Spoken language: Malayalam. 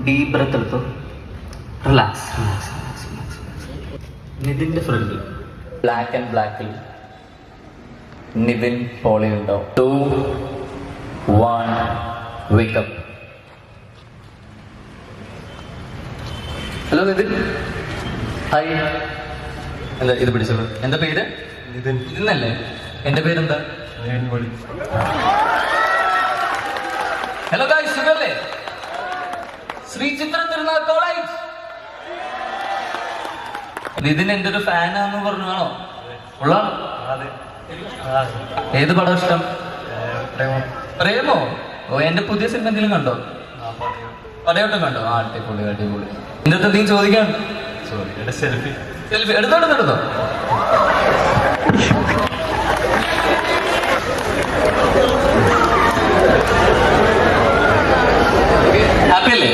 ഡീപ് ബ്രെത്ത് എടുത്തു. Relax relax relax relax. നിതിൻ്റെ ഫ്രണ്ടിൽ ബ്ലാക്ക് ആൻഡ് ബ്ലാക്കിൽ നിവിൻ പോളി ഉണ്ടാവും. 2, 1 വേക്കപ്പ്. ഹലോ നിതിൻ. ഹായ്. എന്താ ഇത് പിടിച്ചോളൂ. എന്താ പേര്? നിതിന്നല്ലേ? എൻ്റെ പേരെന്താ? ഹലോ ഗായ്സ്, സുഖല്ലേ? ശ്രീ ചിത്ര തിരുനാൾ കോളേജ്. നിതിൻ എൻ്റെ ഒരു ഫാനാന്ന് പറഞ്ഞാണോ? ഉള്ളാണോ? ഏത് പടം ഇഷ്ടം? പ്രേമോ? ഓ, എന്റെ പുതിയ സിനിമ എന്തെങ്കിലും കണ്ടോ? പടയോട്ടം കണ്ടോ? ആ, അടിപൊളി അടിപൊളി. എന്റെ അടുത്ത് എന്തെങ്കിലും ചോദിക്കാണ്? സെൽഫി എടുത്തോ. ഹാപ്പി അല്ലേ?